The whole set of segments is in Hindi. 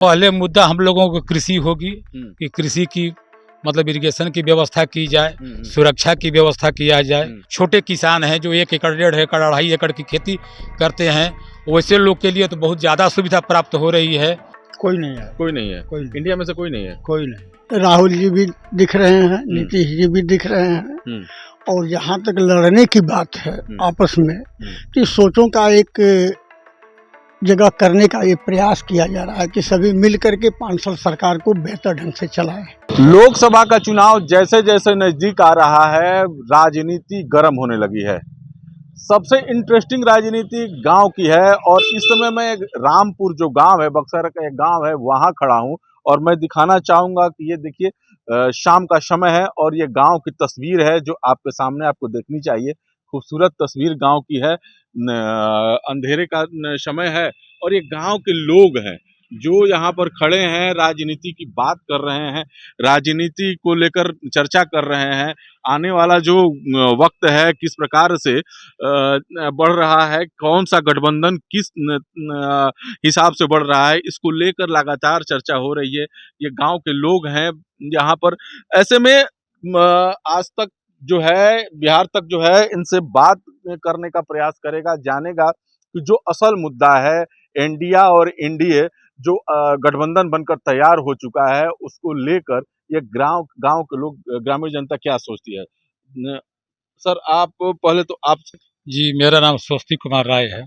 पहले मुद्दा हम लोगों को कृषि होगी कि कृषि की मतलब इरिगेशन की व्यवस्था की जाए, सुरक्षा की व्यवस्था किया जाए। छोटे किसान हैं जो 1 एकड़ 1.5 एकड़ 2.5 एकड़ की खेती करते हैं, वैसे लोग के लिए तो बहुत ज़्यादा सुविधा प्राप्त हो रही है। कोई नहीं है, कोई नहीं है, कोई नहीं, इंडिया में से कोई नहीं है। कोई नहीं। राहुल जी भी दिख रहे हैं, नीतीश जी भी दिख रहे हैं, और जहाँ तक लड़ने की बात है आपस में, तो सोचों का एक जगह करने का ये प्रयास किया जा रहा है कि सभी मिल करके 5 साल सरकार को बेहतर ढंग से चलाएं। लोकसभा का चुनाव जैसे जैसे नजदीक आ रहा है, राजनीति गर्म होने लगी है। सबसे इंटरेस्टिंग राजनीति गांव की है, और इस समय मैं रामपुर जो गांव है, बक्सर का एक गांव है, वहां खड़ा हूं, और मैं दिखाना चाहूंगा कि ये देखिए शाम का समय है और ये गांव की तस्वीर है जो आपके सामने आपको देखनी चाहिए। खूबसूरत तस्वीर गांव की है। अंधेरे का समय है और ये गांव के लोग हैं जो यहाँ पर खड़े हैं, राजनीति की बात कर रहे हैं, राजनीति को लेकर चर्चा कर रहे हैं। आने वाला जो वक्त है किस प्रकार से बढ़ रहा है, कौन सा गठबंधन किस हिसाब से बढ़ रहा है, इसको लेकर लगातार चर्चा हो रही है। ये गांव के लोग हैं यहाँ पर। ऐसे में आज तक जो है, बिहार तक जो है, इनसे बात करने का प्रयास करेगा, जानेगा कि जो असल मुद्दा है इंडिया और एनडीए जो गठबंधन बनकर तैयार हो चुका है, उसको लेकर ये गांव के लोग, ग्रामीण जनता क्या सोचती है। सर आप पहले तो आप जी, मेरा नाम स्वस्ति कुमार राय है।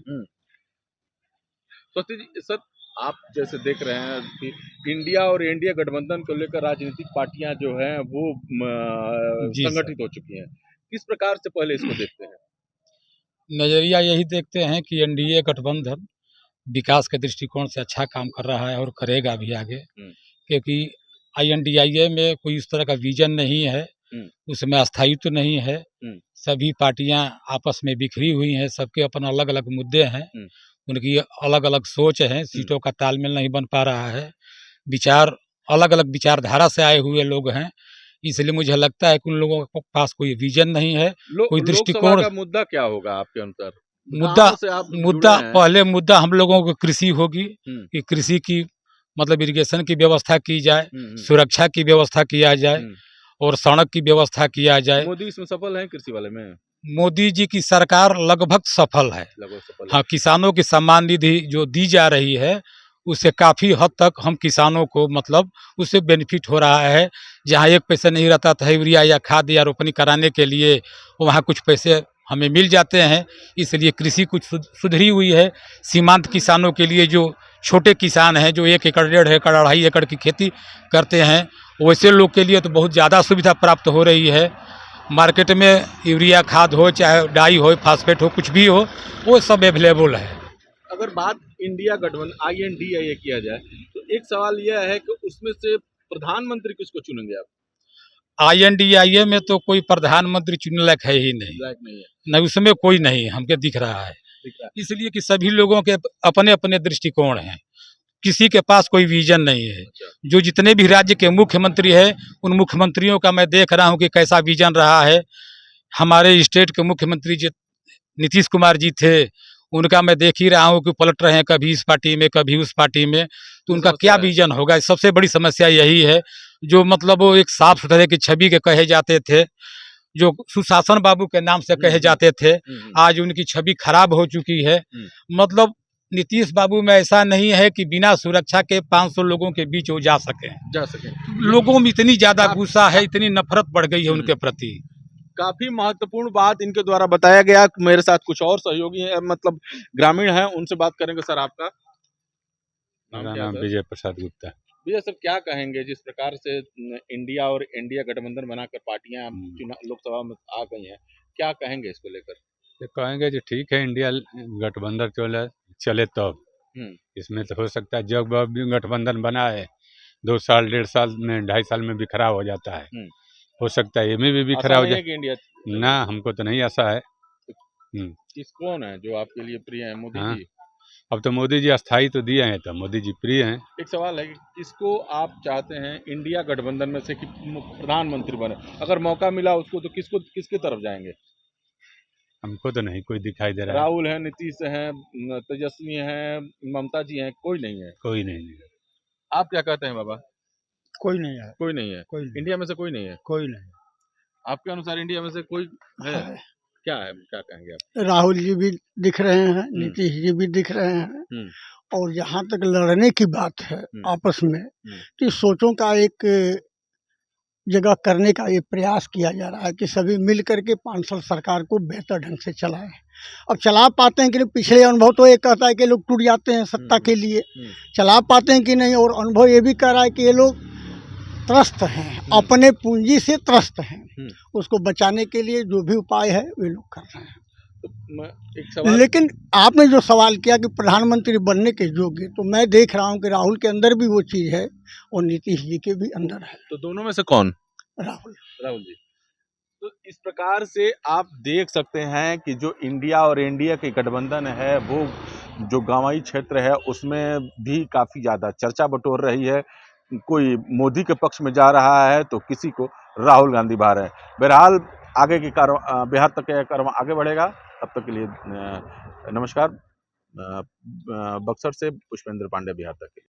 स्वस्ति जी, सर आप जैसे देख रहे हैं कि इंडिया और एनडीए गठबंधन को लेकर राजनीतिक पार्टियां जो हैं वो संगठित हो चुकी हैं। किस प्रकार से पहले इसको देखते हैं? नजरिया यही देखते हैं कि एनडीए गठबंधन विकास के दृष्टिकोण से अच्छा काम कर रहा है और करेगा भी आगे, क्योंकि आईएनडीआईए में कोई इस तरह का विजन नहीं है, उसमें अस्थायित्व नहीं है। सभी पार्टियां आपस में बिखरी हुई हैं, सबके अपन अलग अलग मुद्दे हैं, उनकी अलग अलग सोच है, सीटों का तालमेल नहीं बन पा रहा है, विचार अलग अलग विचारधारा से आए हुए लोग हैं। इसलिए मुझे लगता है कि उन लोगों के पास कोई विजन नहीं है, कोई दृष्टिकोण। का मुद्दा क्या होगा आपके अनुसार? मुद्दा पहले मुद्दा हम लोगों को कृषि होगी कि कृषि की मतलब इरिगेशन की व्यवस्था की जाए, सुरक्षा की व्यवस्था किया जाए और सड़क की व्यवस्था किया जाए। मोदी इसमें सफल है कृषि वाले में? मोदी जी की सरकार लगभग सफल है। हाँ, किसानों की सम्मान निधि जो दी जा रही है उससे काफ़ी हद तक हम किसानों को मतलब उससे बेनिफिट हो रहा है। जहाँ 1 पैसा नहीं रहता था यूरिया या खाद या रोपनी कराने के लिए, वहाँ कुछ पैसे हमें मिल जाते हैं। इसलिए कृषि कुछ सुधरी हुई है। सीमांत किसानों के लिए जो छोटे किसान हैं जो 1 एकड़ 1.5 एकड़ 2.5 एकड़ की खेती करते हैं, वैसे लोग के लिए तो बहुत ज़्यादा सुविधा प्राप्त हो रही है। मार्केट में यूरिया खाद हो, चाहे डाई हो, फास्फेट हो, कुछ भी हो, वो सब अवेलेबल है। अगर बात इंडिया गठबंधन आईएनडीए किया जाए तो एक सवाल यह है कि उसमें से प्रधानमंत्री किसको चुनेंगे आप? आईएनडीआईए में तो कोई प्रधानमंत्री चुनने लायक है ही नहीं, नहीं उसमें कोई नहीं हमके दिख रहा है। इसलिए कि सभी लोगों के अपने अपने दृष्टिकोण हैं, किसी के पास कोई विजन नहीं है। जो जितने भी राज्य के मुख्यमंत्री हैं, उन मुख्यमंत्रियों का मैं देख रहा हूँ कि कैसा विजन रहा है। हमारे स्टेट के मुख्यमंत्री जो नीतीश कुमार जी थे, उनका मैं देख ही रहा हूँ कि पलट रहे हैं, कभी इस पार्टी में कभी उस पार्टी में, तो उनका क्या विजन होगा। सबसे बड़ी समस्या यही है। जो मतलब वो एक साफ सुथरे की छवि के कहे जाते थे, जो सुशासन बाबू के नाम से कहे जाते थे, आज उनकी छवि खराब हो चुकी है। मतलब नीतीश बाबू में ऐसा नहीं है कि बिना सुरक्षा के 500 लोगों के बीच वो जा सके। लोगों में इतनी ज्यादा गुस्सा है, इतनी नफरत बढ़ गई है उनके प्रति। काफी महत्वपूर्ण बात इनके द्वारा बताया गया। मेरे साथ कुछ और सहयोगी है, मतलब ग्रामीण हैं, उनसे बात करेंगे। सर आपका नाम विजय प्रसाद गुप्ता। विजय सर, क्या कहेंगे जिस प्रकार से इंडिया और एनडीए गठबंधन बनाकर पार्टियां लोकसभा में आ गई हैं, क्या कहेंगे इसको लेकर? कहेंगे जो ठीक है, इंडिया गठबंधन चले तब इसमें तो हो सकता है जब भी गठबंधन बना है 2 साल 1.5 साल में 2.5 साल में बिखरा हो जाता है। हो सकता है ये भी बिखरा हो जाए ना, हमको तो नहीं आशा है। कौन है जो आपके लिए प्रिय है? मोदी जी? अब तो मोदी जी अस्थाई तो दिए हैं, तो मोदी जी प्रिय हैं। एक सवाल है कि किसको आप चाहते हैं इंडिया गठबंधन में से कि प्रधानमंत्री बने? अगर मौका मिला उसको तो किसके तरफ जाएंगे? हमको तो नहीं कोई दिखाई दे रहा है। राहुल है, नीतीश है, तेजस्वी है, ममता जी हैं, कोई नहीं है? कोई नहीं। आप क्या कहते हैं बाबा? कोई नहीं है, कोई नहीं है, कोई नहीं, इंडिया में से कोई नहीं है। कोई नहीं आपके अनुसार इंडिया में से कोई है? है। क्या है, क्या कहेंगे आप? राहुल जी भी दिख रहे हैं, नीतीश जी भी दिख रहे हैं, हम्म, और जहाँ तक लड़ने की बात है आपस में, कि सोचों का एक जगह करने का ये प्रयास किया जा रहा है कि सभी मिल करके 5 साल सरकार को बेहतर ढंग से चलाएं। अब चला पाते हैं कि नहीं, पिछले अनुभव तो ये कहता है कि लोग टूट जाते हैं सत्ता के लिए, चला पाते हैं कि नहीं, और अनुभव ये भी कह रहा है कि ये लोग त्रस्त हैं, अपने पूंजी से त्रस्त हैं, उसको बचाने के लिए जो भी उपाय है वे लोग कर रहे हैं। तो एक सवाल, लेकिन आपने जो सवाल किया कि प्रधानमंत्री बनने के योग्य, तो मैं देख रहा हूँ कि राहुल के अंदर भी वो चीज़ है और नीतीश जी के भी अंदर है। तो दोनों में से कौन? राहुल जी। तो इस प्रकार से आप देख सकते हैं कि जो इंडिया और एनडीए के गठबंधन है, वो जो गांवी क्षेत्र है उसमें भी काफ़ी ज़्यादा चर्चा बटोर रही है। कोई मोदी के पक्ष में जा रहा है तो किसी को राहुल गांधी बहा रहे हैं। बहरहाल आगे की बिहार तक का कारवां आगे बढ़ेगा। तब तक के लिए नमस्कार। बक्सर से पुष्पेंद्र पांडे, बिहार तक के लिए।